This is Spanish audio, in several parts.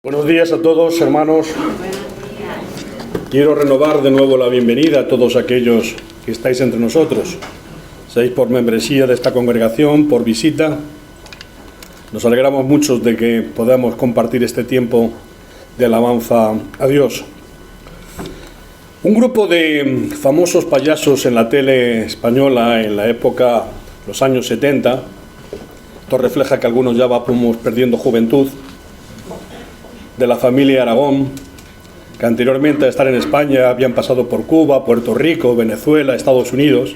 Buenos días a todos, hermanos. Quiero renovar de nuevo la bienvenida a todos aquellos que estáis entre nosotros. Seáis por membresía de esta congregación, por visita. Nos alegramos mucho de que podamos compartir este tiempo de alabanza a Dios. Un grupo de famosos payasos en la tele española en la época, los años 70, esto refleja que algunos ya vamos perdiendo juventud, de la familia Aragón, que anteriormente a estar en España habían pasado por Cuba, Puerto Rico, Venezuela, Estados Unidos.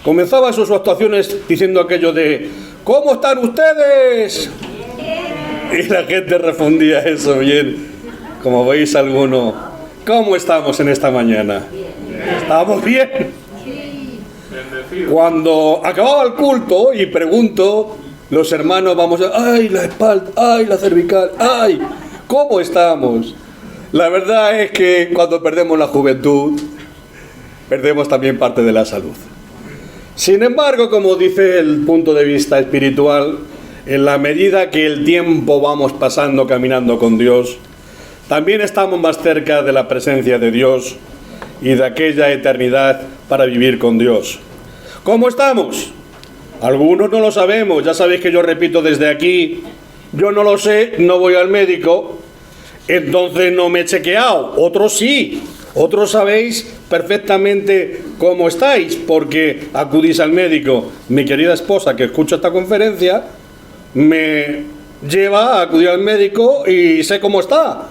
Comenzaban sus actuaciones diciendo aquello de ¿cómo están ustedes? Y la gente respondía eso bien. Como veis alguno, ¿cómo estamos en esta mañana? ¿Estamos bien? Cuando acababa el culto y pregunto, los hermanos vamos a ¡ay, la espalda! ¡Ay, la cervical! ¡Ay! ¿Cómo estamos? La verdad es que cuando perdemos la juventud, perdemos también parte de la salud. Sin embargo, como dice el punto de vista espiritual, en la medida que el tiempo vamos pasando caminando con Dios, también estamos más cerca de la presencia de Dios y de aquella eternidad para vivir con Dios. ¿Cómo estamos? Algunos no lo sabemos, ya sabéis que yo repito desde aquí, yo no lo sé, no voy al médico, entonces no me he chequeado. Otros sí, otros sabéis perfectamente cómo estáis, porque acudís al médico. Mi querida esposa, que escucha esta conferencia, me lleva a acudir al médico y sé cómo está,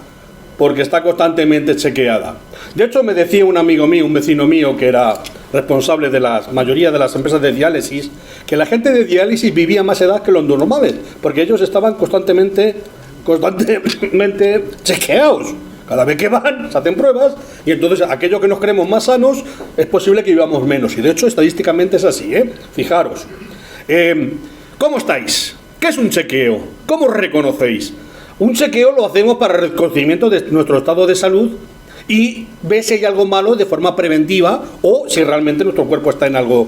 porque está constantemente chequeada. De hecho, me decía un amigo mío, un vecino mío, que era responsable de la mayoría de las empresas de diálisis, que la gente de diálisis vivía más edad que los normales, porque ellos estaban constantemente chequeados. Cada vez que van, se hacen pruebas, y entonces aquellos que nos creemos más sanos, es posible que vivamos menos. Y de hecho, estadísticamente es así, Fijaros. ¿Cómo estáis? ¿Qué es un chequeo? ¿Cómo os reconocéis? Un chequeo lo hacemos para el reconocimiento de nuestro estado de salud y ver si hay algo malo de forma preventiva o si realmente nuestro cuerpo está en algo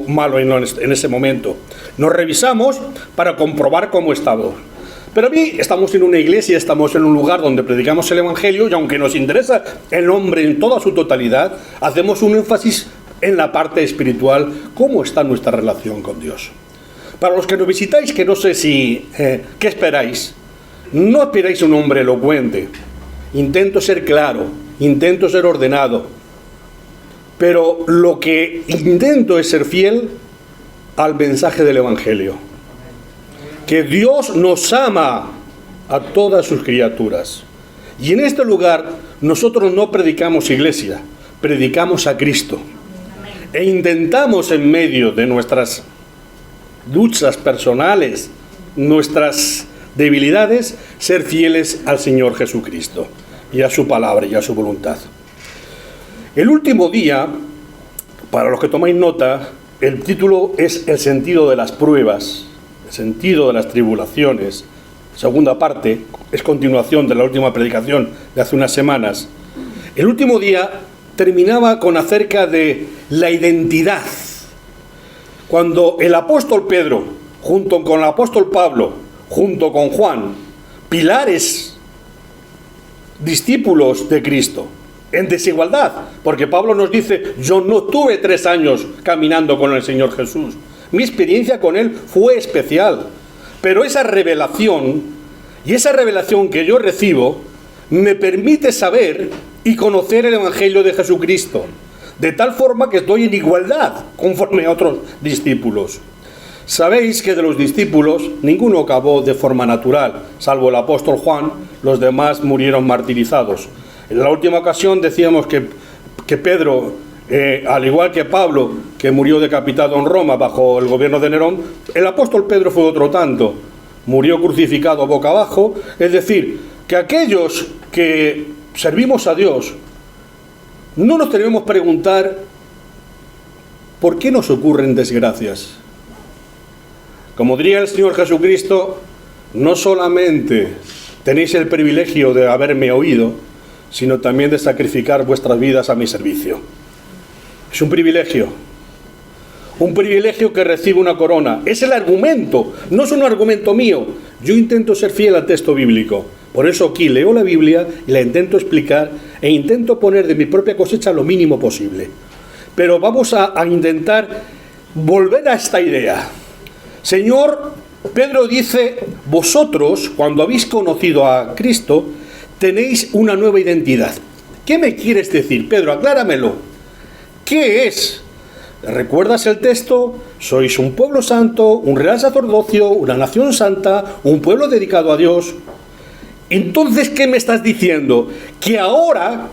malo en ese momento. Nos revisamos para comprobar cómo estamos. Pero a mí estamos en una iglesia, estamos en un lugar donde predicamos el Evangelio y aunque nos interesa el hombre en toda su totalidad, hacemos un énfasis en la parte espiritual, cómo está nuestra relación con Dios. Para los que nos visitáis, que no sé si, ¿qué esperáis? No esperáis un hombre elocuente. Intento ser claro, intento ser ordenado, pero lo que intento es ser fiel al mensaje del Evangelio. Que Dios nos ama a todas sus criaturas. Y en este lugar nosotros no predicamos iglesia, predicamos a Cristo. E intentamos en medio de nuestras luchas personales, nuestras debilidades, ser fieles al Señor Jesucristo y a su palabra y a su voluntad. El último día, para los que tomáis nota, el título es El sentido de las pruebas, el sentido de las tribulaciones. Segunda parte, es continuación de la última predicación de hace unas semanas. El último día terminaba con acerca de la identidad. Cuando el apóstol Pedro, junto con el apóstol Pablo, junto con Juan, pilares, discípulos de Cristo, en desigualdad, porque Pablo nos dice, yo no tuve 3 años caminando con el Señor Jesús, mi experiencia con Él fue especial, pero esa revelación, y esa revelación que yo recibo, me permite saber y conocer el Evangelio de Jesucristo, de tal forma que estoy en igualdad, conforme a otros discípulos. Sabéis que de los discípulos ninguno acabó de forma natural, salvo el apóstol Juan, los demás murieron martirizados. En la última ocasión decíamos que Pedro, al igual que Pablo, que murió decapitado en Roma bajo el gobierno de Nerón, el apóstol Pedro fue otro tanto, murió crucificado boca abajo. Es decir, que aquellos que servimos a Dios, no nos tenemos que preguntar ¿por qué nos ocurren desgracias? Como diría el Señor Jesucristo, no solamente tenéis el privilegio de haberme oído, sino también de sacrificar vuestras vidas a mi servicio. Es un privilegio que recibe una corona. Es el argumento, no es un argumento mío. Yo intento ser fiel al texto bíblico. Por eso aquí leo la Biblia y la intento explicar e intento poner de mi propia cosecha lo mínimo posible. Pero vamos a intentar volver a esta idea. Señor, Pedro dice, vosotros, cuando habéis conocido a Cristo, tenéis una nueva identidad. ¿Qué me quieres decir, Pedro? Acláramelo. ¿Qué es? ¿Recuerdas el texto? Sois un pueblo santo, un real sacerdocio, una nación santa, un pueblo dedicado a Dios. Entonces, ¿qué me estás diciendo? Que ahora,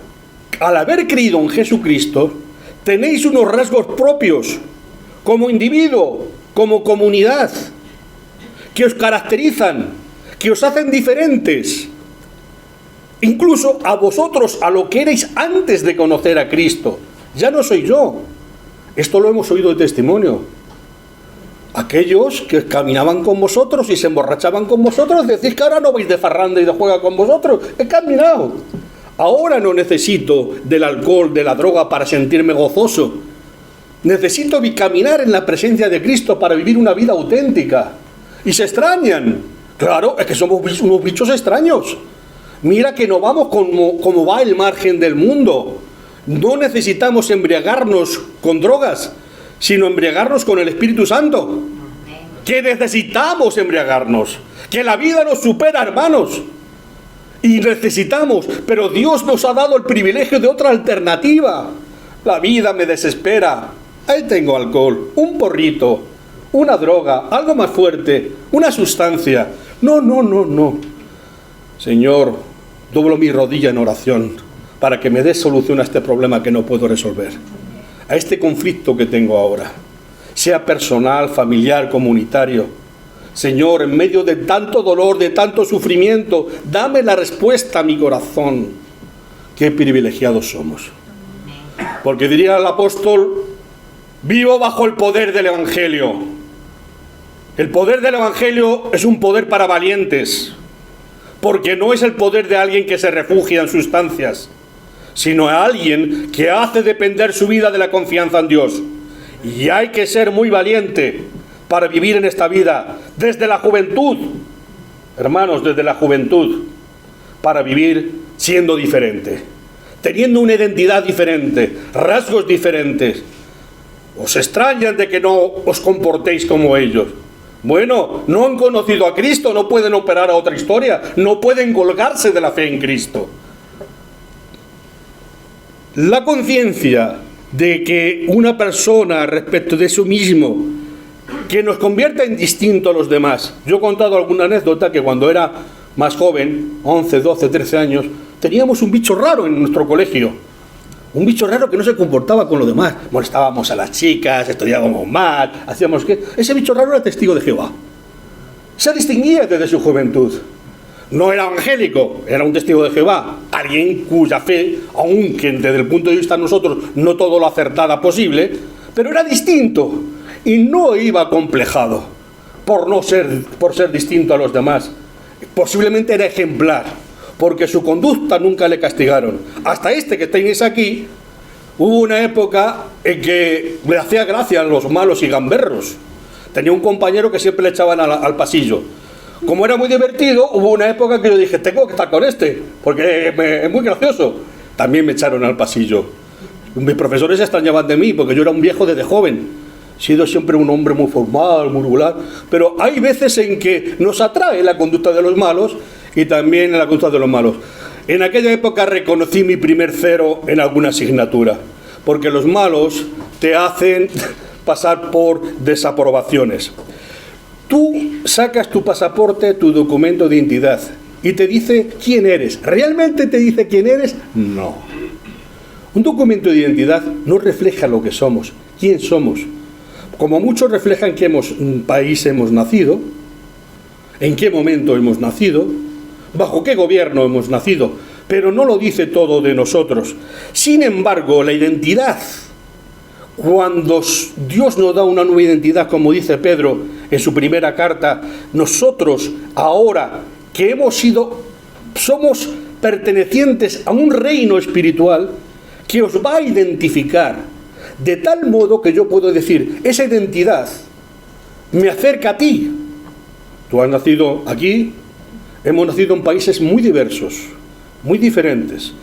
al haber creído en Jesucristo, tenéis unos rasgos propios, como individuo, como comunidad, que os caracterizan, que os hacen diferentes, incluso a vosotros, a lo que erais antes de conocer a Cristo. Ya no soy yo. Esto lo hemos oído de testimonio. Aquellos que caminaban con vosotros y se emborrachaban con vosotros, decís que ahora no vais de farranda y de juega con vosotros. He caminado. Ahora no necesito del alcohol, de la droga para sentirme gozoso. Necesito caminar en la presencia de Cristo para vivir una vida auténtica. Y se extrañan. Claro, es que somos unos bichos extraños. Mira que no vamos como va el margen del mundo. No necesitamos embriagarnos con drogas, sino embriagarnos con el Espíritu Santo. Que necesitamos embriagarnos. Que la vida nos supera, hermanos. Y necesitamos, pero Dios nos ha dado el privilegio de otra alternativa. La vida me desespera. Ahí tengo alcohol, un porrito, una droga, algo más fuerte, una sustancia. No. Señor, doblo mi rodilla en oración para que me des solución a este problema que no puedo resolver. A este conflicto que tengo ahora, sea personal, familiar, comunitario. Señor, en medio de tanto dolor, de tanto sufrimiento, dame la respuesta a mi corazón. Qué privilegiados somos. Porque diría el apóstol, vivo bajo el poder del Evangelio. El poder del Evangelio es un poder para valientes, porque no es el poder de alguien que se refugia en sustancias, sino a alguien que hace depender su vida de la confianza en Dios. Y hay que ser muy valiente para vivir en esta vida, desde la juventud, hermanos, desde la juventud, para vivir siendo diferente, teniendo una identidad diferente, rasgos diferentes. Os extrañan de que no os comportéis como ellos. Bueno, no han conocido a Cristo, no pueden operar a otra historia, no pueden colgarse de la fe en Cristo. La conciencia de que una persona respecto de sí mismo, que nos convierta en distinto a los demás. Yo he contado alguna anécdota que cuando era más joven, 11, 12, 13 años, teníamos un bicho raro en nuestro colegio. Un bicho raro que no se comportaba con los demás. Molestábamos a las chicas, estudiábamos mal, hacíamos que... Ese bicho raro era testigo de Jehová. Se distinguía desde su juventud. No era evangélico, era un testigo de Jehová. Alguien cuya fe, aunque desde el punto de vista de nosotros no todo lo acertada posible, pero era distinto. Y no iba acomplejado por ser distinto a los demás. Posiblemente era ejemplar, porque su conducta nunca le castigaron. Hasta este que tenéis aquí, hubo una época en que le hacía gracia a los malos y gamberros. Tenía un compañero que siempre le echaban al pasillo. Como era muy divertido, hubo una época que yo dije, tengo que estar con este, porque es muy gracioso. También me echaron al pasillo. Mis profesores se extrañaban de mí, porque yo era un viejo desde joven. He sido siempre un hombre muy formal, muy regular, pero hay veces en que nos atrae la conducta de los malos y también la conducta de los malos. En aquella época reconocí mi primer 0 en alguna asignatura, porque los malos te hacen pasar por desaprobaciones. Tú sacas tu pasaporte, tu documento de identidad, y te dice quién eres. ¿Realmente te dice quién eres? No. Un documento de identidad no refleja lo que somos, quién somos. Como muchos reflejan en qué país hemos nacido, en qué momento hemos nacido, bajo qué gobierno hemos nacido, pero no lo dice todo de nosotros. Sin embargo, la identidad, cuando Dios nos da una nueva identidad, como dice Pedro en su primera carta, nosotros ahora que somos pertenecientes a un reino espiritual que os va a identificar. De tal modo que yo puedo decir, esa identidad me acerca a ti. Tú has nacido aquí, hemos nacido en países muy diversos, muy diferentes.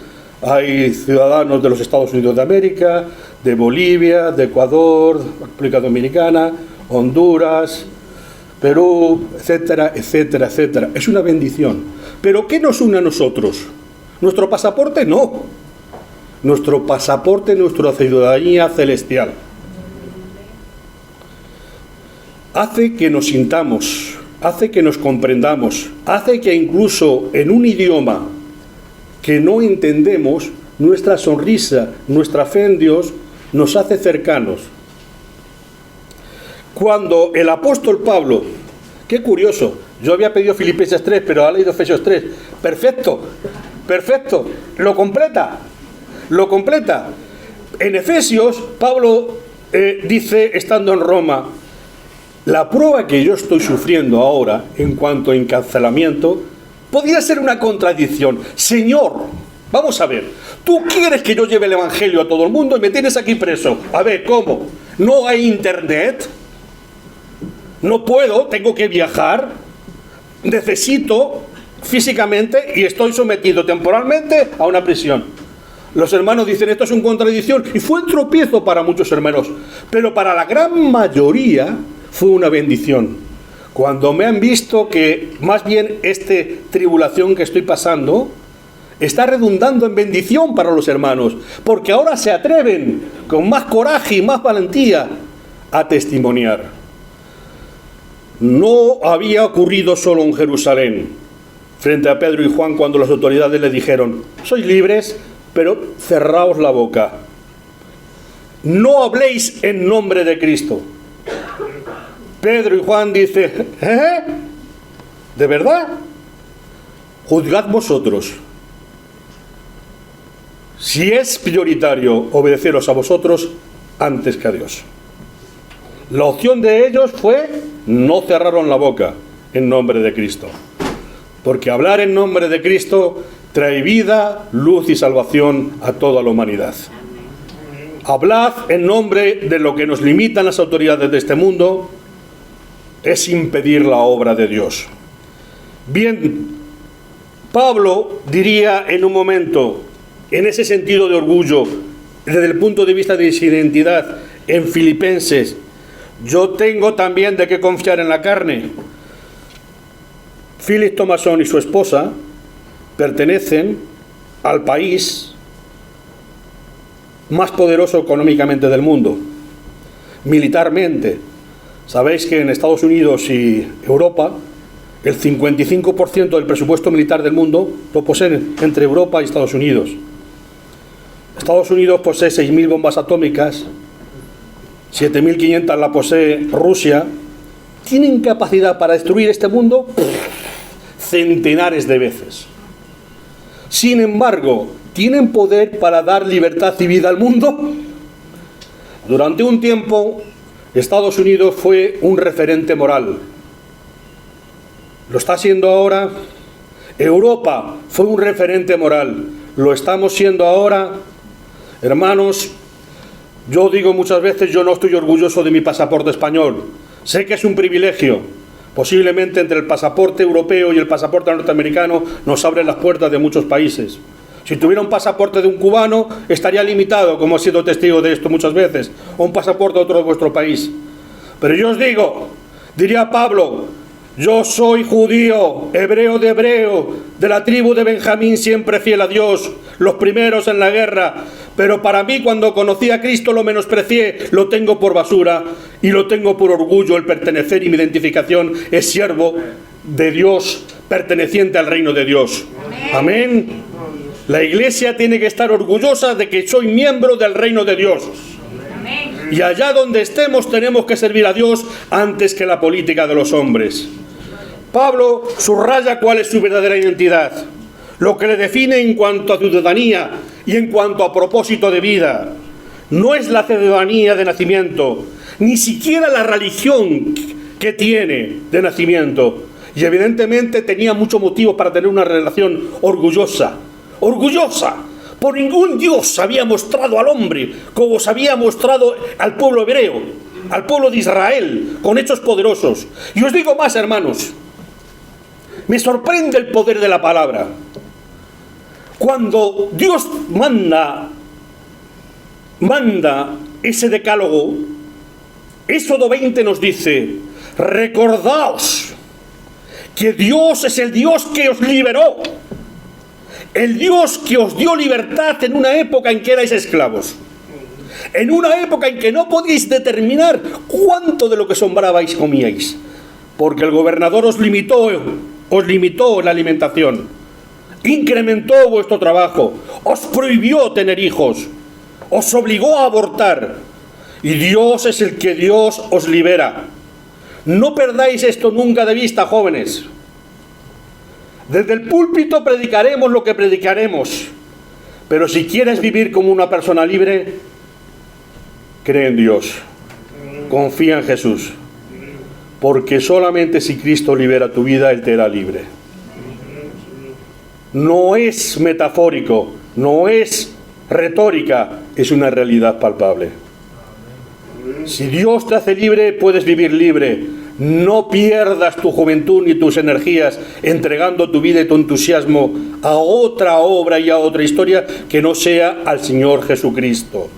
Hay ciudadanos de los Estados Unidos de América, de Bolivia, de Ecuador, República Dominicana, Honduras, Perú, etcétera, etcétera, etcétera. Es una bendición. ¿Pero qué nos une a nosotros? ¿Nuestro pasaporte? No. Nuestro pasaporte, nuestra ciudadanía celestial. Hace que nos sintamos, hace que nos comprendamos, hace que incluso en un idioma que no entendemos, nuestra sonrisa, nuestra fe en Dios nos hace cercanos. Cuando el apóstol Pablo, qué curioso, yo había pedido Filipenses 3, pero ha leído Efesios 3, perfecto, perfecto, lo completa. En Efesios, Pablo dice, estando en Roma, la prueba que yo estoy sufriendo ahora, en cuanto a encarcelamiento, podría ser una contradicción. Señor, vamos a ver, tú quieres que yo lleve el evangelio a todo el mundo y me tienes aquí preso. A ver, ¿cómo? ¿No hay internet? No puedo, tengo que viajar, necesito físicamente y estoy sometido temporalmente a una prisión. Los hermanos dicen, esto es una contradicción, y fue un tropiezo para muchos hermanos, pero para la gran mayoría fue una bendición. Cuando me han visto que más bien esta tribulación que estoy pasando está redundando en bendición para los hermanos, porque ahora se atreven con más coraje y más valentía a testimoniar. No había ocurrido solo en Jerusalén, frente a Pedro y Juan, cuando las autoridades le dijeron, sois libres, pero cerraos la boca. No habléis en nombre de Cristo. Pedro y Juan dicen, ¿de verdad? Juzgad vosotros. Si es prioritario obedeceros a vosotros antes que a Dios. La opción de ellos fue, no cerraron la boca en nombre de Cristo. Porque hablar en nombre de Cristo trae vida, luz y salvación a toda la humanidad. Hablad en nombre de lo que nos limitan las autoridades de este mundo, es impedir la obra de Dios. Bien, Pablo diría en un momento, en ese sentido de orgullo, desde el punto de vista de su identidad, en Filipenses, yo tengo también de qué confiar en la carne. Philip Thomason y su esposa pertenecen al país más poderoso económicamente del mundo, militarmente. Sabéis que en Estados Unidos y Europa el 55% del presupuesto militar del mundo lo poseen entre Europa y Estados Unidos. Estados Unidos posee 6.000 bombas atómicas, 7.500 la posee Rusia. ¿Tienen capacidad para destruir este mundo? Centenares de veces. Sin embargo, ¿tienen poder para dar libertad y vida al mundo? Durante un tiempo, Estados Unidos fue un referente moral. ¿Lo está siendo ahora? Europa fue un referente moral. ¿Lo estamos siendo ahora? Hermanos, yo digo muchas veces, yo no estoy orgulloso de mi pasaporte español. Sé que es un privilegio. Posiblemente entre el pasaporte europeo y el pasaporte norteamericano nos abren las puertas de muchos países. Si tuviera un pasaporte de un cubano, estaría limitado, como he sido testigo de esto muchas veces, o un pasaporte de otro de vuestro país. Pero yo os digo, diría Pablo, yo soy judío, hebreo, de la tribu de Benjamín, siempre fiel a Dios, los primeros en la guerra. Pero para mí, cuando conocí a Cristo, lo menosprecié, lo tengo por basura y lo tengo por orgullo. El pertenecer y mi identificación es siervo de Dios, perteneciente al reino de Dios. Amén. La iglesia tiene que estar orgullosa de que soy miembro del reino de Dios. Y allá donde estemos tenemos que servir a Dios antes que la política de los hombres. Pablo subraya cuál es su verdadera identidad, lo que le define en cuanto a ciudadanía y en cuanto a propósito de vida. No es la ciudadanía de nacimiento, ni siquiera la religión que tiene de nacimiento. Y evidentemente tenía muchos motivos para tener una relación orgullosa. Por ningún Dios había mostrado al hombre como se había mostrado al pueblo hebreo, al pueblo de Israel, con hechos poderosos. Y os digo más, hermanos, Me sorprende el poder de la palabra. Cuando Dios manda ese decálogo, Éxodo 20 nos dice: recordaos que Dios es el Dios que os liberó, el Dios que os dio libertad en una época en que erais esclavos, en una época en que no podíais determinar cuánto de lo que sembrabais comíais, porque el gobernador os limitó la alimentación, incrementó vuestro trabajo, os prohibió tener hijos, os obligó a abortar, y Dios es el que Dios os libera. No perdáis esto nunca de vista, jóvenes. Desde el púlpito predicaremos lo que predicaremos, pero si quieres vivir como una persona libre, cree en Dios, confía en Jesús, porque solamente si Cristo libera tu vida, Él te hará libre. No es metafórico, no es retórica, es una realidad palpable. Si Dios te hace libre, puedes vivir libre. No pierdas tu juventud ni tus energías entregando tu vida y tu entusiasmo a otra obra y a otra historia que no sea al Señor Jesucristo.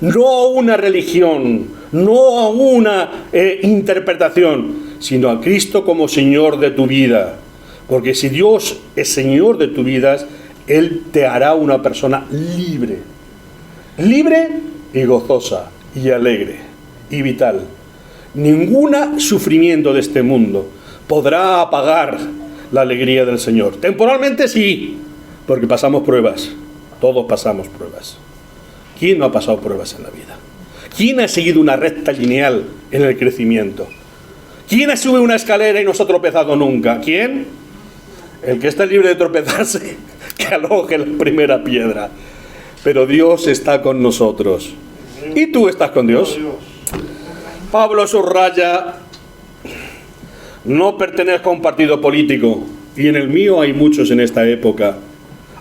No a una religión, no a una interpretación, sino a Cristo como Señor de tu vida. Porque si Dios es Señor de tu vida, Él te hará una persona libre. Libre y gozosa y alegre y vital. Ningún sufrimiento de este mundo podrá apagar la alegría del Señor. Temporalmente sí, porque pasamos pruebas. Todos pasamos pruebas. ¿Quién no ha pasado pruebas en la vida? ¿Quién ha seguido una recta lineal en el crecimiento? ¿Quién ha subido una escalera y no se ha tropezado nunca? ¿Quién? El que está libre de tropezarse, que aloje la primera piedra. Pero Dios está con nosotros. ¿Y tú estás con Dios? Pablo subraya: no pertenezco a un partido político, y en el mío hay muchos en esta época.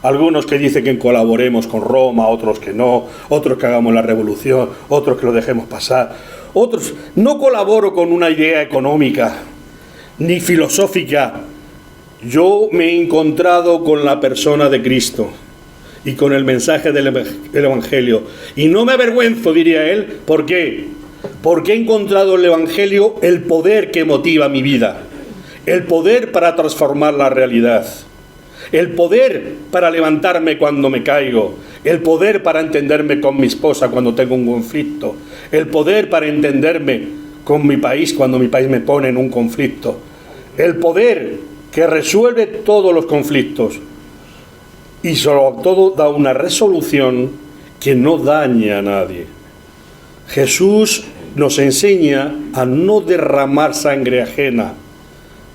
Algunos que dicen que colaboremos con Roma, otros que no, otros que hagamos la revolución, otros que lo dejemos pasar, otros. No colaboro con una idea económica ni filosófica. Yo me he encontrado con la persona de Cristo y con el mensaje del Evangelio, y no me avergüenzo, diría él. ¿Por qué? Porque he encontrado en el Evangelio el poder que motiva mi vida, el poder para transformar la realidad, el poder para levantarme cuando me caigo, el poder para entenderme con mi esposa cuando tengo un conflicto, el poder para entenderme con mi país cuando mi país me pone en un conflicto, el poder que resuelve todos los conflictos y sobre todo da una resolución que no daña a nadie. Jesús nos enseña a no derramar sangre ajena,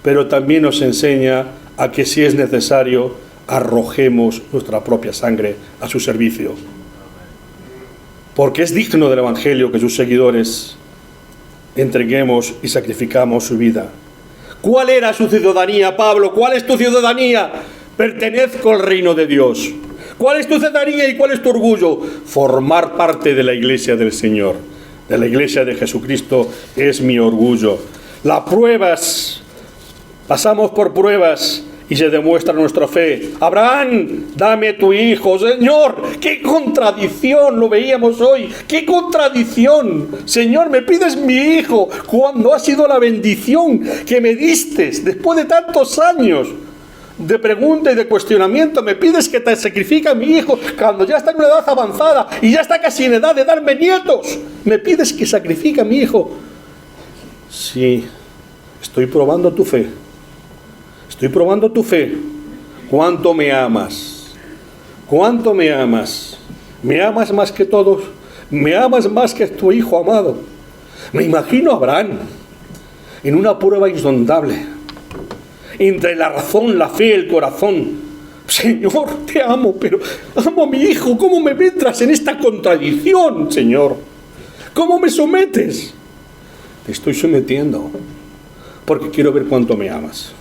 pero también nos enseña a que si es necesario arrojemos nuestra propia sangre a su servicio. Porque es digno del Evangelio que sus seguidores entreguemos y sacrificamos su vida. ¿Cuál era su ciudadanía, Pablo? ¿Cuál es tu ciudadanía? Pertenezco al reino de Dios. ¿Cuál es tu ciudadanía y cuál es tu orgullo? Formar parte de la iglesia del Señor, de la iglesia de Jesucristo, es mi orgullo. Las pruebas, pasamos por pruebas y se demuestra nuestra fe. Abraham, dame tu hijo. Señor, qué contradicción, lo veíamos hoy. Qué contradicción. Señor, me pides mi hijo cuando ha sido la bendición que me diste después de tantos años de pregunta y de cuestionamiento. Me pides que te sacrifique a mi hijo cuando ya está en una edad avanzada y ya está casi en edad de darme nietos. Me pides que sacrifique a mi hijo. Sí, estoy probando tu fe. Estoy probando tu fe. ¿Cuánto me amas? ¿Cuánto me amas? ¿Me amas más que todos? ¿Me amas más que tu hijo amado? Me imagino a Abraham en una prueba insondable, entre la razón, la fe y el corazón. Señor, te amo, pero amo a mi hijo. ¿Cómo me entras en esta contradicción, Señor? ¿Cómo me sometes? Te estoy sometiendo porque quiero ver cuánto me amas.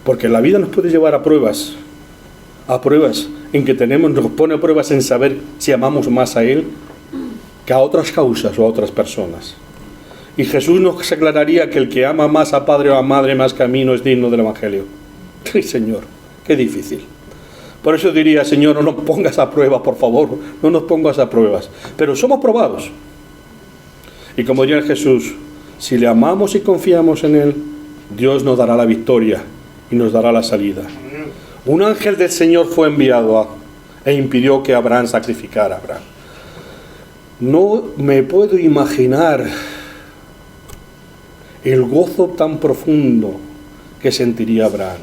Porque la vida nos puede llevar a pruebas en que nos pone a pruebas en saber si amamos más a Él que a otras causas o a otras personas. Y Jesús nos aclararía que el que ama más a padre o a madre más que a mí no es digno del Evangelio. Sí, Señor, qué difícil. Por eso diría, Señor, no nos pongas a prueba, por favor, no nos pongas a pruebas. Pero somos probados. Y como diría Jesús, si le amamos y confiamos en Él, Dios nos dará la victoria y nos dará la salida. Un ángel del Señor fue enviado e impidió que Abraham sacrificara a Abraham. No me puedo imaginar el gozo tan profundo que sentiría Abraham.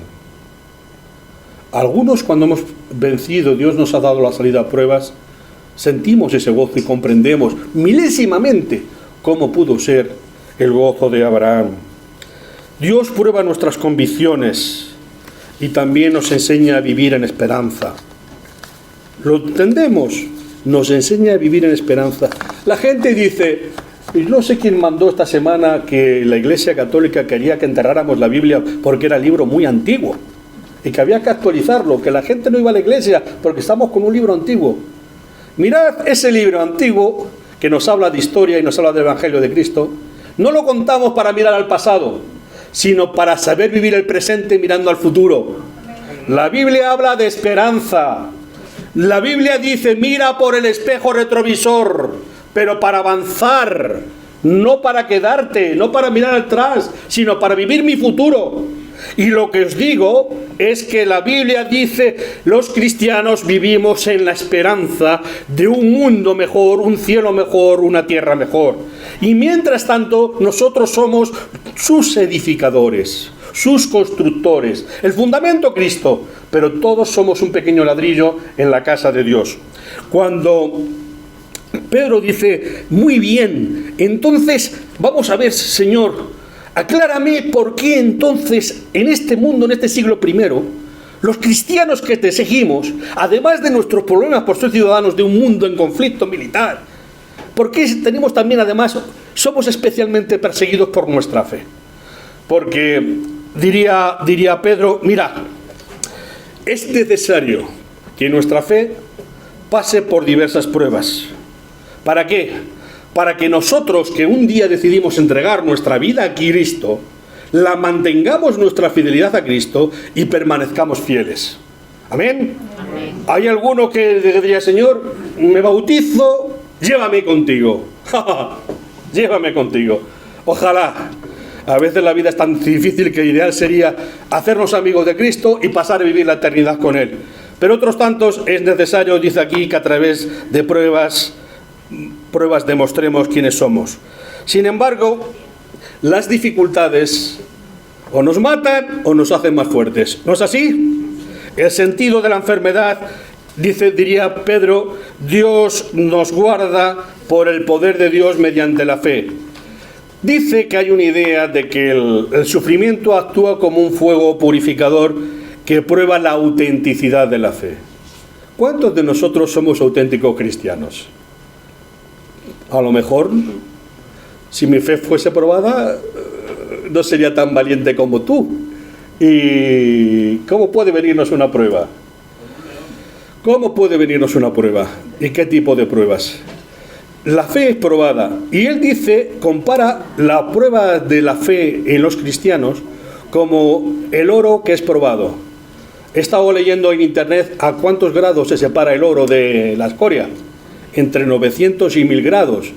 Algunos, cuando hemos vencido, Dios nos ha dado la salida a pruebas, sentimos ese gozo y comprendemos milésimamente cómo pudo ser el gozo de Abraham. Dios prueba nuestras convicciones y también nos enseña a vivir en esperanza. ¿Lo entendemos? Nos enseña a vivir en esperanza. La gente dice, y no sé quién mandó esta semana que la Iglesia Católica quería que enterráramos la Biblia porque era libro muy antiguo y que había que actualizarlo, que la gente no iba a la iglesia porque estamos con un libro antiguo. Mirad ese libro antiguo que nos habla de historia y nos habla del Evangelio de Cristo. No lo contamos para mirar al pasado, sino para saber vivir el presente mirando al futuro. La Biblia habla de esperanza. La Biblia dice, mira por el espejo retrovisor, pero para avanzar, no para quedarte, no para mirar atrás, sino para vivir mi futuro. Y lo que os digo es que la Biblia dice, los cristianos vivimos en la esperanza de un mundo mejor, un cielo mejor, una tierra mejor. Y mientras tanto, nosotros somos sus edificadores, sus constructores. El fundamento Cristo, pero todos somos un pequeño ladrillo en la casa de Dios. Cuando Pedro dice, muy bien, entonces vamos a ver, Señor, aclárame por qué entonces en este mundo, en este siglo I, los cristianos que te seguimos, además de nuestros problemas por ser ciudadanos de un mundo en conflicto militar, ¿por qué tenemos también, además, somos especialmente perseguidos por nuestra fe? Porque diría Pedro, mira, es necesario que nuestra fe pase por diversas pruebas. ¿Para qué? Para que nosotros, que un día decidimos entregar nuestra vida a Cristo, la mantengamos nuestra fidelidad a Cristo y permanezcamos fieles. ¿Amén? Amén. Hay alguno que diría, Señor, me bautizo, llévame contigo. Llévame contigo. Ojalá. A veces la vida es tan difícil que ideal sería hacernos amigos de Cristo y pasar a vivir la eternidad con Él. Pero otros tantos es necesario, dice aquí, que a través de pruebas demostremos quiénes somos. Sin embargo, las dificultades o nos matan o nos hacen más fuertes. ¿No es así? El sentido de la enfermedad, diría Pedro, Dios nos guarda por el poder de Dios mediante la fe. Dice que hay una idea de que el sufrimiento actúa como un fuego purificador que prueba la autenticidad de la fe. ¿Cuántos de nosotros somos auténticos cristianos? A lo mejor, si mi fe fuese probada, no sería tan valiente como tú. ¿Y cómo puede venirnos una prueba? ¿Cómo puede venirnos una prueba? ¿Y qué tipo de pruebas? La fe es probada. Y él dice, compara la prueba de la fe en los cristianos como el oro que es probado. He estado leyendo en internet a cuántos grados se separa el oro de la escoria. Entre 900 y 1000 grados,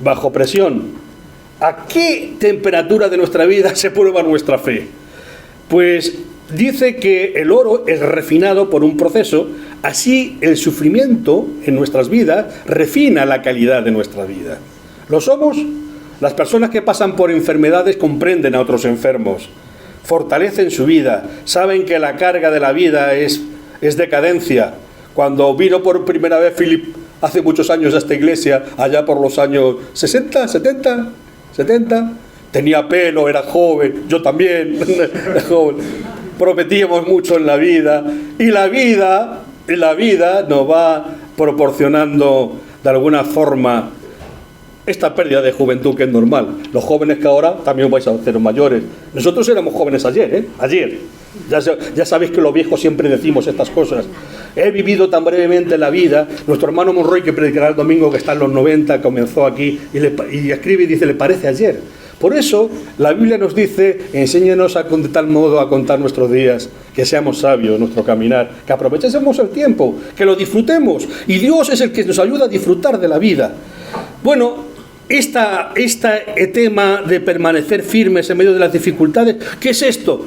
bajo presión. ¿A qué temperatura de nuestra vida se prueba nuestra fe? Pues dice que el oro es refinado por un proceso, así el sufrimiento en nuestras vidas refina la calidad de nuestra vida. ¿Lo somos? Las personas que pasan por enfermedades comprenden a otros enfermos, fortalecen su vida, saben que la carga de la vida es decadencia. Cuando vino por primera vez Philip hace muchos años a esta iglesia, allá por los años 60, 70, tenía pelo, era joven, yo también, era joven. Prometíamos mucho en la vida, y la vida nos va proporcionando de alguna forma esta pérdida de juventud que es normal. Los jóvenes que ahora también vais a ser mayores. Nosotros éramos jóvenes ayer, ayer. Ya sabéis que los viejos siempre decimos estas cosas. He vivido tan brevemente la vida. Nuestro hermano Monroy, que predicará el domingo, que está en los 90, comenzó aquí y escribe y dice, le parece ayer. Por eso la Biblia nos dice, enséñanos de tal modo a contar nuestros días, que seamos sabios en nuestro caminar, que aprovechemos el tiempo, que lo disfrutemos. Y Dios es el que nos ayuda a disfrutar de la vida. Bueno, este tema de permanecer firmes en medio de las dificultades, ¿qué es esto?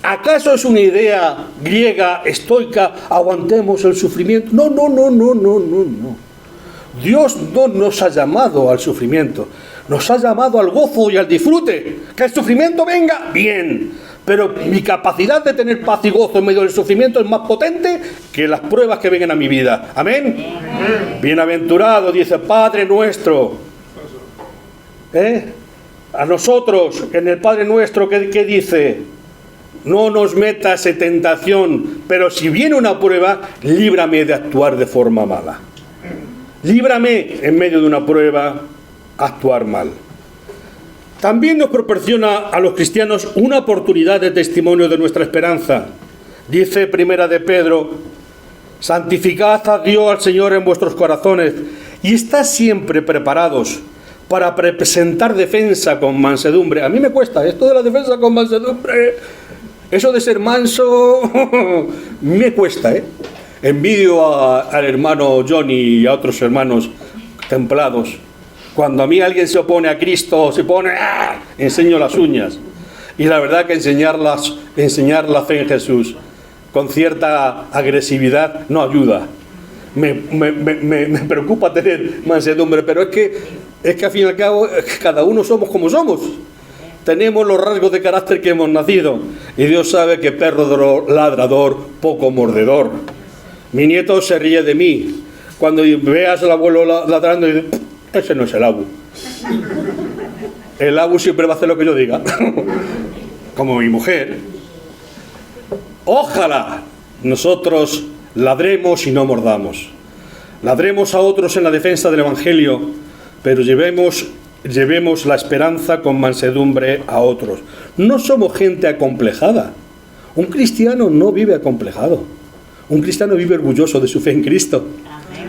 ¿Acaso es una idea griega, estoica, aguantemos el sufrimiento? No. Dios no nos ha llamado al sufrimiento, nos ha llamado al gozo y al disfrute. Que el sufrimiento venga, bien, pero mi capacidad de tener paz y gozo en medio del sufrimiento es más potente que las pruebas que vengan a mi vida. ¿Amén? Bienaventurado, dice, Padre nuestro. A nosotros, en el Padre nuestro, ¿qué dice? No nos metas en tentación, pero si viene una prueba, líbrame de actuar de forma mala. Líbrame en medio de una prueba actuar mal. También nos proporciona a los cristianos una oportunidad de testimonio de nuestra esperanza. Dice Primera de Pedro, santificad a Dios al Señor en vuestros corazones y estad siempre preparados para presentar defensa con mansedumbre. A mí me cuesta esto de la defensa con mansedumbre. Eso de ser manso me cuesta, Envidio al hermano Johnny y a otros hermanos templados. Cuando a mí alguien se opone a Cristo, se pone, enseño las uñas. Y la verdad que enseñar la fe en Jesús con cierta agresividad no ayuda. Me preocupa tener mansedumbre, pero es que al fin y al cabo cada uno somos como somos. Tenemos los rasgos de carácter que hemos nacido. Y Dios sabe que perro ladrador, poco mordedor. Mi nieto se ríe de mí. Cuando veas al abuelo ladrando, dice, ese no es el abu. El abu siempre va a hacer lo que yo diga. Como mi mujer. Ojalá nosotros ladremos y no mordamos. Ladremos a otros en la defensa del Evangelio, pero llevemos la esperanza con mansedumbre a otros. No somos gente acomplejada. Un cristiano no vive acomplejado. Un cristiano vive orgulloso de su fe en Cristo.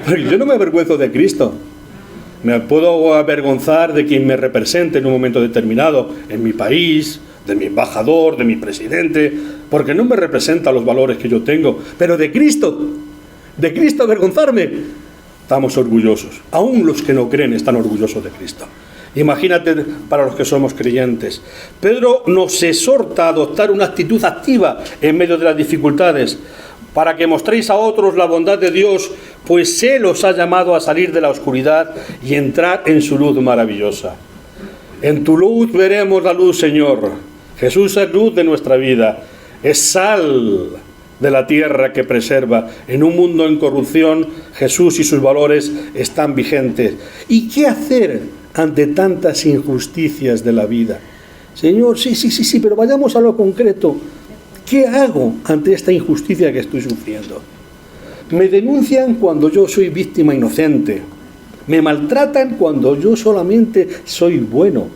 Porque yo no me avergüenzo de Cristo. Me puedo avergonzar de quien me represente en un momento determinado, en mi país, de mi embajador, de mi presidente, porque no me representa los valores que yo tengo. Pero de Cristo avergonzarme, estamos orgullosos. Aún los que no creen están orgullosos de Cristo. Imagínate para los que somos creyentes. Pedro nos exhorta a adoptar una actitud activa en medio de las dificultades, para que mostréis a otros la bondad de Dios, pues Él os ha llamado a salir de la oscuridad y entrar en su luz maravillosa. En tu luz veremos la luz, Señor. Jesús es luz de nuestra vida, es sal de la tierra que preserva. En un mundo en corrupción, Jesús y sus valores están vigentes. ¿Y qué hacer ante tantas injusticias de la vida? Señor, sí, pero vayamos a lo concreto. ¿Qué hago ante esta injusticia que estoy sufriendo? Me denuncian cuando yo soy víctima inocente. Me maltratan cuando yo solamente soy bueno.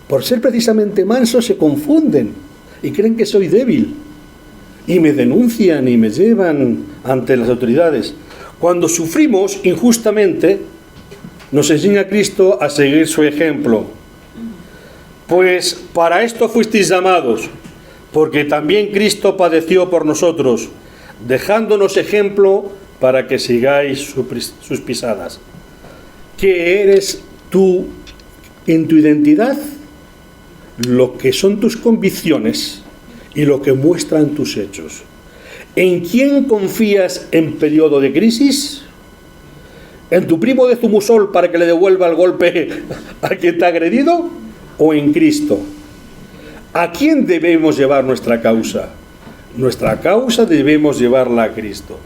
Por ser precisamente manso se confunden y creen que soy débil. Y me denuncian y me llevan ante las autoridades. Cuando sufrimos injustamente, nos enseña Cristo a seguir su ejemplo. Pues para esto fuisteis llamados, porque también Cristo padeció por nosotros, dejándonos ejemplo para que sigáis sus pisadas. ¿Qué eres tú en tu identidad? Lo que son tus convicciones y lo que muestran tus hechos. ¿En quién confías en periodo de crisis? ¿En tu primo de Zumusol para que le devuelva el golpe a quien te ha agredido? ¿O en Cristo? ¿A quién debemos llevar nuestra causa? Nuestra causa debemos llevarla a Cristo.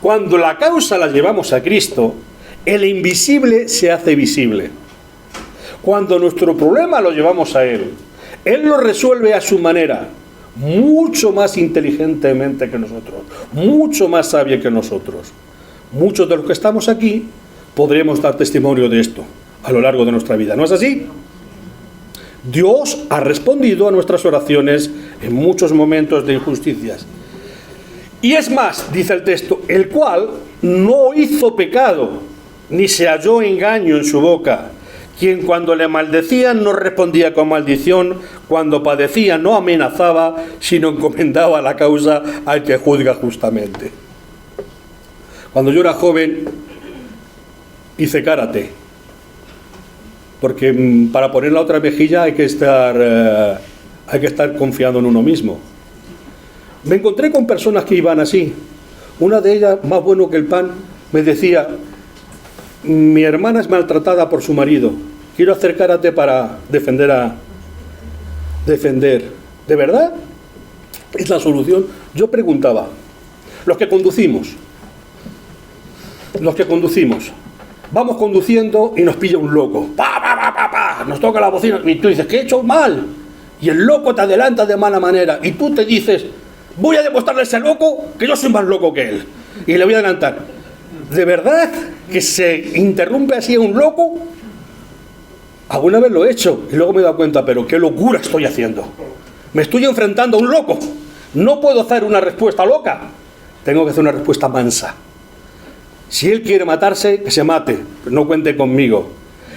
Cuando la causa la llevamos a Cristo, el invisible se hace visible. Cuando nuestro problema lo llevamos a Él, Él lo resuelve a su manera, mucho más inteligentemente que nosotros, mucho más sabio que nosotros. Muchos de los que estamos aquí podremos dar testimonio de esto a lo largo de nuestra vida. ¿No es así? Dios ha respondido a nuestras oraciones en muchos momentos de injusticias. Y es más, dice el texto, el cual no hizo pecado, ni se halló engaño en su boca. quien cuando le maldecían no respondía con maldición, cuando padecía no amenazaba, sino encomendaba la causa al que juzga justamente. Cuando yo era joven hice karate, porque para poner la otra mejilla hay que estar confiando en uno mismo. Me encontré con personas que iban así. Una de ellas, más bueno que el pan, me decía: mi hermana es maltratada por su marido, quiero hacer karate para defender. ¿De verdad? ¿Es la solución? Yo preguntaba, los que conducimos, vamos conduciendo y nos pilla un loco, nos toca la bocina y tú dices, ¿qué he hecho mal? Y el loco te adelanta de mala manera y tú te dices, voy a demostrarle a ese loco que yo soy más loco que él y le voy a adelantar. ¿De verdad que se interrumpe así a un loco? Alguna vez lo he hecho y luego me he dado cuenta, pero qué locura estoy haciendo. Me estoy enfrentando a un loco. No puedo hacer una respuesta loca. Tengo que hacer una respuesta mansa. Si él quiere matarse, que se mate, pero no cuente conmigo.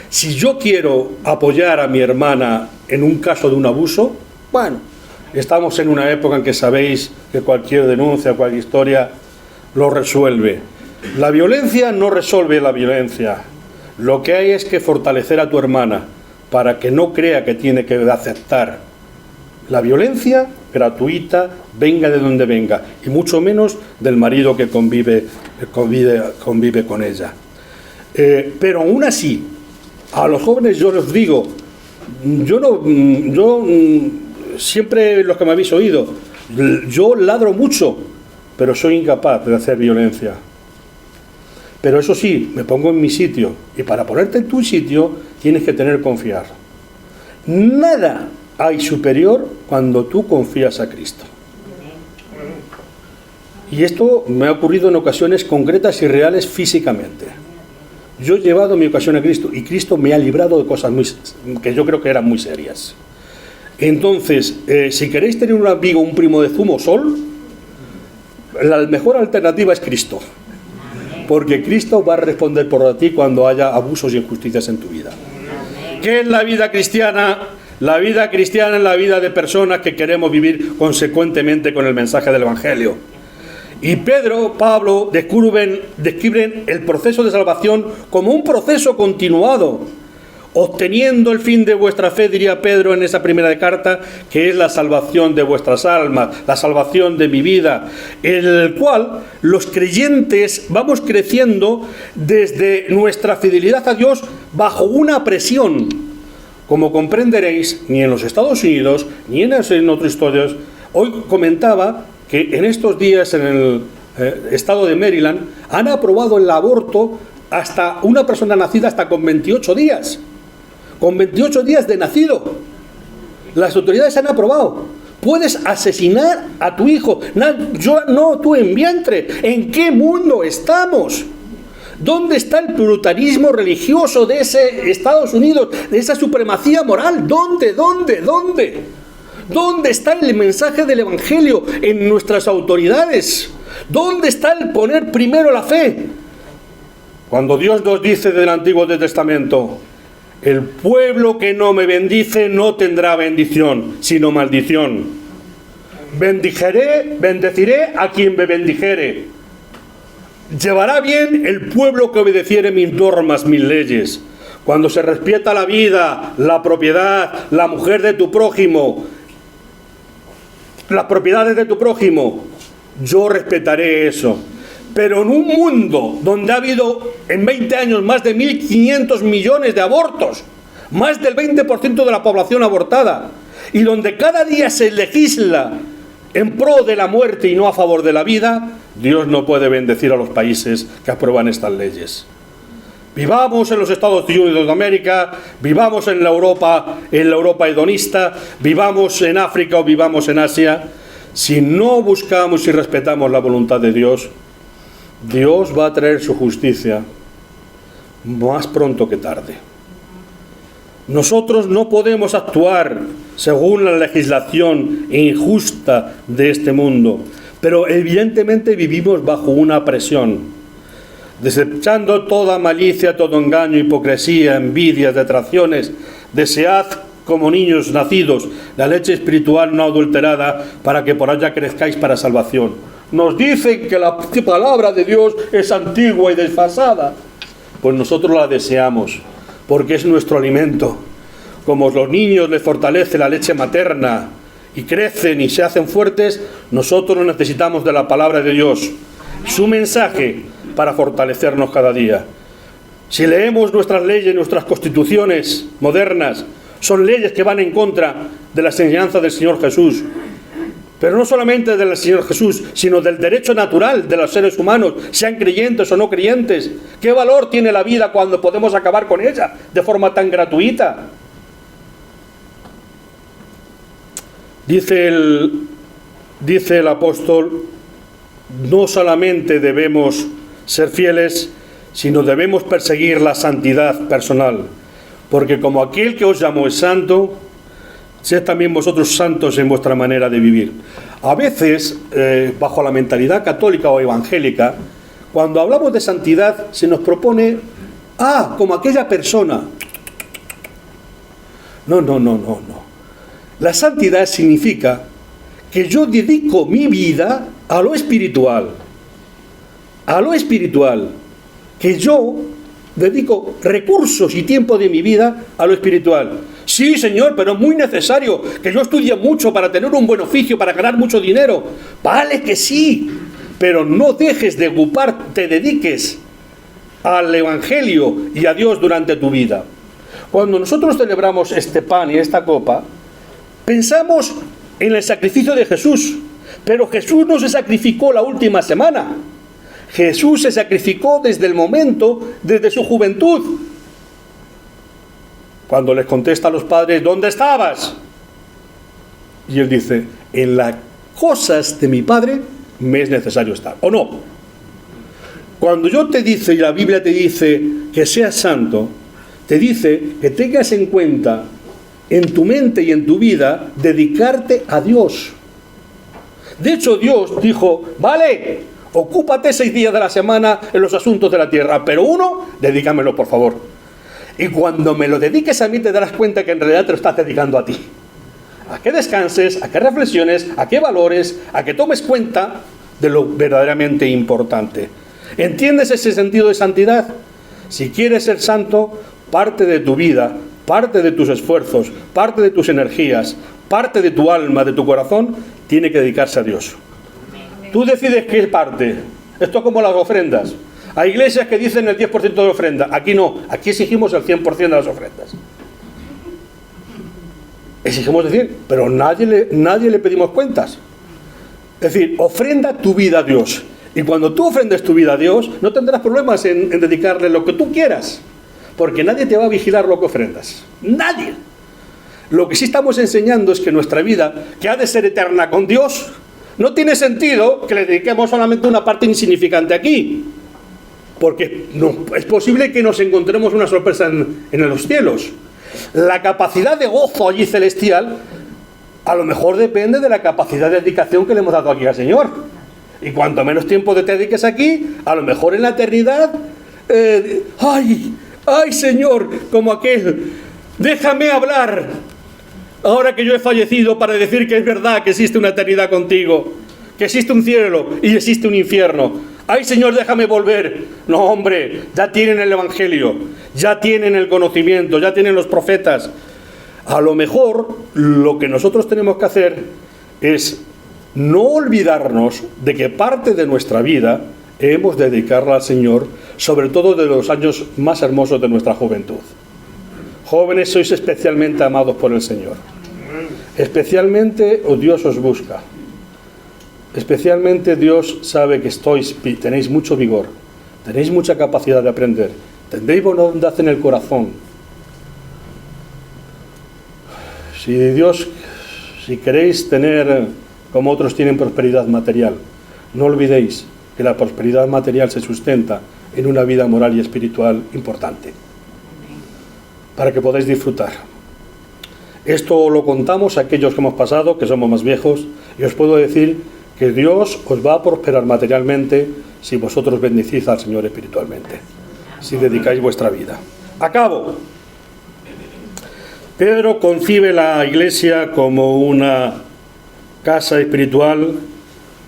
Si yo quiero apoyar a mi hermana en un caso de un abuso, bueno, estamos en una época en que sabéis que cualquier denuncia, cualquier historia lo resuelve. La violencia no resuelve la violencia. Lo que hay es que fortalecer a tu hermana para que no crea que tiene que aceptar la violencia gratuita, venga de donde venga, y mucho menos del marido que convive con ella. Pero aún así, a los jóvenes yo les digo, siempre los que me habéis oído, yo ladro mucho, pero soy incapaz de hacer violencia. Pero eso sí, me pongo en mi sitio, y para ponerte en tu sitio tienes que tener confiar. Nada hay superior cuando tú confías a Cristo. Y esto me ha ocurrido en ocasiones concretas y reales físicamente. Yo he llevado mi ocasión a Cristo y Cristo me ha librado de cosas que yo creo que eran muy serias. Entonces, si queréis tener un amigo, un primo de zumo sol, la mejor alternativa es Cristo. Porque Cristo va a responder por ti cuando haya abusos y injusticias en tu vida. ¿Qué es la vida cristiana? La vida cristiana es la vida de personas que queremos vivir consecuentemente con el mensaje del Evangelio. Y Pablo describen el proceso de salvación como un proceso continuado, obteniendo el fin de vuestra fe, diría Pedro en esa primera carta, que es la salvación de vuestras almas, la salvación de mi vida, en el cual los creyentes vamos creciendo desde nuestra fidelidad a Dios bajo una presión. Como comprenderéis, ni en los Estados Unidos, ni en otros estudios, hoy comentaba que en estos días en el estado de Maryland han aprobado el aborto hasta una persona nacida hasta con 28 días. Con 28 días de nacido. Las autoridades han aprobado. Puedes asesinar a tu hijo. No, tú en vientre. ¿En qué mundo estamos? ¿Dónde está el puritanismo religioso de ese Estados Unidos? De esa supremacía moral. ¿Dónde? ¿Dónde está el mensaje del Evangelio en nuestras autoridades? ¿Dónde está el poner primero la fe? Cuando Dios nos dice del Antiguo Testamento, el pueblo que no me bendice no tendrá bendición, sino maldición. Bendeciré a quien me bendijere. Llevará bien el pueblo que obedeciere mis normas, mis leyes. Cuando se respeta la vida, la propiedad, la mujer de tu prójimo, las propiedades de tu prójimo, yo respetaré eso. Pero en un mundo donde ha habido en 20 años más de 1.500 millones de abortos, más del 20% de la población abortada, y donde cada día se legisla en pro de la muerte y no a favor de la vida, Dios no puede bendecir a los países que aprueban estas leyes. Vivamos en los Estados Unidos de América, vivamos en la Europa hedonista, vivamos en África o vivamos en Asia, si no buscamos y respetamos la voluntad de Dios, Dios va a traer su justicia más pronto que tarde. Nosotros no podemos actuar según la legislación injusta de este mundo, pero evidentemente vivimos bajo una presión. Desechando toda malicia, todo engaño, hipocresía, envidias, detracciones, desead como niños nacidos la leche espiritual no adulterada, para que por ella crezcáis para salvación. Nos dicen que la palabra de Dios es antigua y desfasada. Pues nosotros la deseamos, porque es nuestro alimento. Como los niños les fortalece la leche materna y crecen y se hacen fuertes, nosotros necesitamos de la palabra de Dios, su mensaje, para fortalecernos cada día. Si leemos nuestras leyes, nuestras constituciones modernas, son leyes que van en contra de la enseñanza del Señor Jesús. Pero no solamente del Señor Jesús, sino del derecho natural de los seres humanos, sean creyentes o no creyentes. ¿Qué valor tiene la vida cuando podemos acabar con ella de forma tan gratuita? Dice el apóstol, no solamente debemos ser fieles, sino debemos perseguir la santidad personal. Porque como aquel que os llamó es santo, sed también vosotros santos en vuestra manera de vivir. A veces, bajo la mentalidad católica o evangélica, cuando hablamos de santidad, se nos propone, como aquella persona. No. La santidad significa que yo dedico mi vida a lo espiritual. A lo espiritual. Que yo dedico recursos y tiempo de mi vida a lo espiritual. Sí, Señor, pero es muy necesario que yo estudie mucho para tener un buen oficio, para ganar mucho dinero. Vale que sí, pero no dejes de ocupar, te dediques al Evangelio y a Dios durante tu vida. Cuando nosotros celebramos este pan y esta copa, pensamos en el sacrificio de Jesús, pero Jesús no se sacrificó la última semana. Jesús se sacrificó desde su juventud. Cuando les contesta a los padres, ¿dónde estabas? Y él dice, en las cosas de mi Padre me es necesario estar, ¿o no? Cuando yo te dice, y la Biblia te dice que seas santo, te dice que tengas en cuenta en tu mente y en tu vida dedicarte a Dios. De hecho, Dios dijo, vale, ocúpate 6 días de la semana en los asuntos de la tierra, pero uno, dedícamelo por favor. Y cuando me lo dediques a mí te darás cuenta que en realidad te lo estás dedicando a ti. A que descanses, a que reflexiones, a que valores, a que tomes cuenta de lo verdaderamente importante. ¿Entiendes ese sentido de santidad? Si quieres ser santo, parte de tu vida, parte de tus esfuerzos, parte de tus energías, parte de tu alma, de tu corazón, tiene que dedicarse a Dios. Tú decides qué parte. Esto es como las ofrendas. Hay iglesias que dicen el 10% de ofrenda. Aquí no. Aquí exigimos el 100% de las ofrendas. Exigimos decir, pero nadie le pedimos cuentas. Es decir, ofrenda tu vida a Dios. Y cuando tú ofrendes tu vida a Dios, no tendrás problemas en dedicarle lo que tú quieras. Porque nadie te va a vigilar lo que ofrendas. Nadie. Lo que sí estamos enseñando es que nuestra vida, que ha de ser eterna con Dios, no tiene sentido que le dediquemos solamente una parte insignificante aquí. Porque no, es posible que nos encontremos una sorpresa en los cielos. La capacidad de gozo allí celestial a lo mejor depende de la capacidad de dedicación que le hemos dado aquí al Señor. Y cuanto menos tiempo te dediques aquí, a lo mejor en la eternidad, ¡ay, Señor! Como aquel, déjame hablar ahora que yo he fallecido para decir que es verdad que existe una eternidad contigo, que existe un cielo y existe un infierno. ¡Ay, Señor, déjame volver! No, hombre, ya tienen el Evangelio, ya tienen el conocimiento, ya tienen los profetas. A lo mejor lo que nosotros tenemos que hacer es no olvidarnos de que parte de nuestra vida hemos de dedicarla al Señor, sobre todo de los años más hermosos de nuestra juventud. Jóvenes, sois especialmente amados por el Señor. Especialmente Dios os busca. Especialmente Dios sabe que tenéis mucho vigor, tenéis mucha capacidad de aprender, tendréis bondad en el corazón. Si queréis tener, como otros tienen, prosperidad material, no olvidéis que la prosperidad material se sustenta en una vida moral y espiritual importante, para que podáis disfrutar. Esto lo contamos a aquellos que hemos pasado, que somos más viejos, y os puedo decir que Dios os va a prosperar materialmente si vosotros bendecís al Señor espiritualmente, si dedicáis vuestra vida. Acabo. Pedro concibe la iglesia como una casa espiritual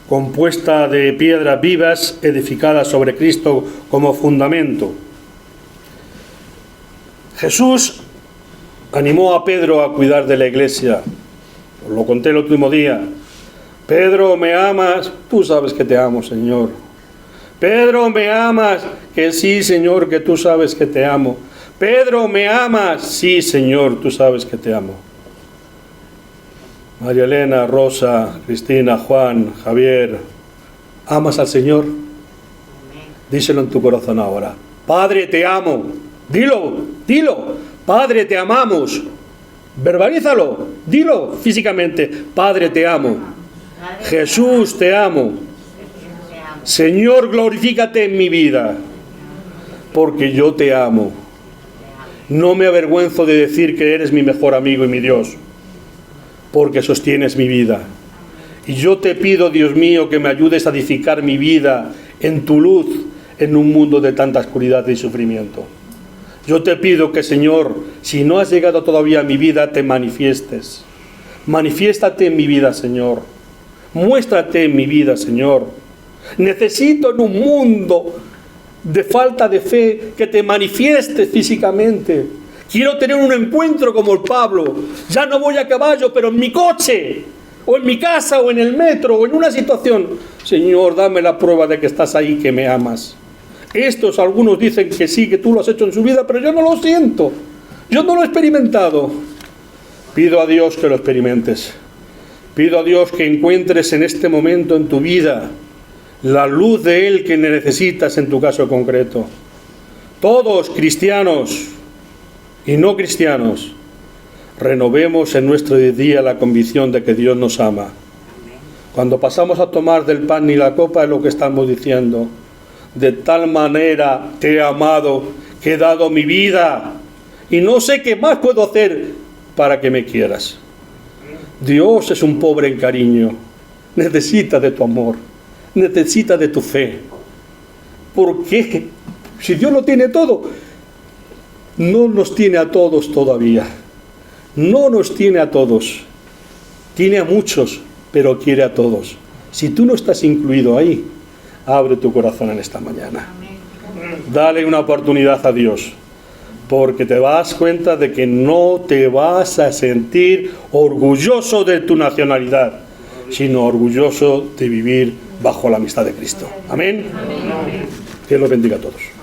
compuesta de piedras vivas edificadas sobre Cristo como fundamento. Jesús animó a Pedro a cuidar de la iglesia. Os lo conté el último día. Pedro, ¿me amas? Tú sabes que te amo, Señor. Pedro, ¿me amas? Que sí, Señor, que tú sabes que te amo. Pedro, ¿me amas? Sí, Señor, tú sabes que te amo. María Elena, Rosa, Cristina, Juan, Javier, ¿amas al Señor? Díselo en tu corazón ahora. Padre, te amo. Dilo, dilo. Padre, te amamos. Verbalízalo. Dilo físicamente. Padre, te amo. Jesús, te amo. Señor, glorifícate en mi vida, porque yo te amo. No me avergüenzo de decir que eres mi mejor amigo y mi Dios, porque sostienes mi vida. Y yo te pido, Dios mío, que me ayudes a edificar mi vida en tu luz, en un mundo de tanta oscuridad y sufrimiento. Yo te pido que, Señor, si no has llegado todavía a mi vida, te manifiestes. Manifiéstate en mi vida, Señor. Muéstrate en mi vida, Señor. Necesito en un mundo de falta de fe que te manifiestes físicamente. Quiero tener un encuentro como el Pablo. Ya no voy a caballo, pero en mi coche, o en mi casa, o en el metro, o en una situación. Señor, dame la prueba de que estás ahí, que me amas. Estos algunos dicen que sí, que tú lo has hecho en su vida, pero yo no lo siento. Yo no lo he experimentado. Pido a Dios que lo experimentes. Pido a Dios que encuentres en este momento en tu vida la luz de Él que necesitas en tu caso concreto. Todos, cristianos y no cristianos, renovemos en nuestro día la convicción de que Dios nos ama. Cuando pasamos a tomar del pan y la copa es lo que estamos diciendo. De tal manera te he amado que he dado mi vida y no sé qué más puedo hacer para que me quieras. Dios es un pobre en cariño, necesita de tu amor, necesita de tu fe. ¿Por qué? Si Dios lo tiene todo, no nos tiene a todos todavía. No nos tiene a todos. Tiene a muchos, pero quiere a todos. Si tú no estás incluido ahí, abre tu corazón en esta mañana. Dale una oportunidad a Dios, porque te das cuenta de que no te vas a sentir orgulloso de tu nacionalidad, sino orgulloso de vivir bajo la amistad de Cristo. Amén. Dios los bendiga a todos.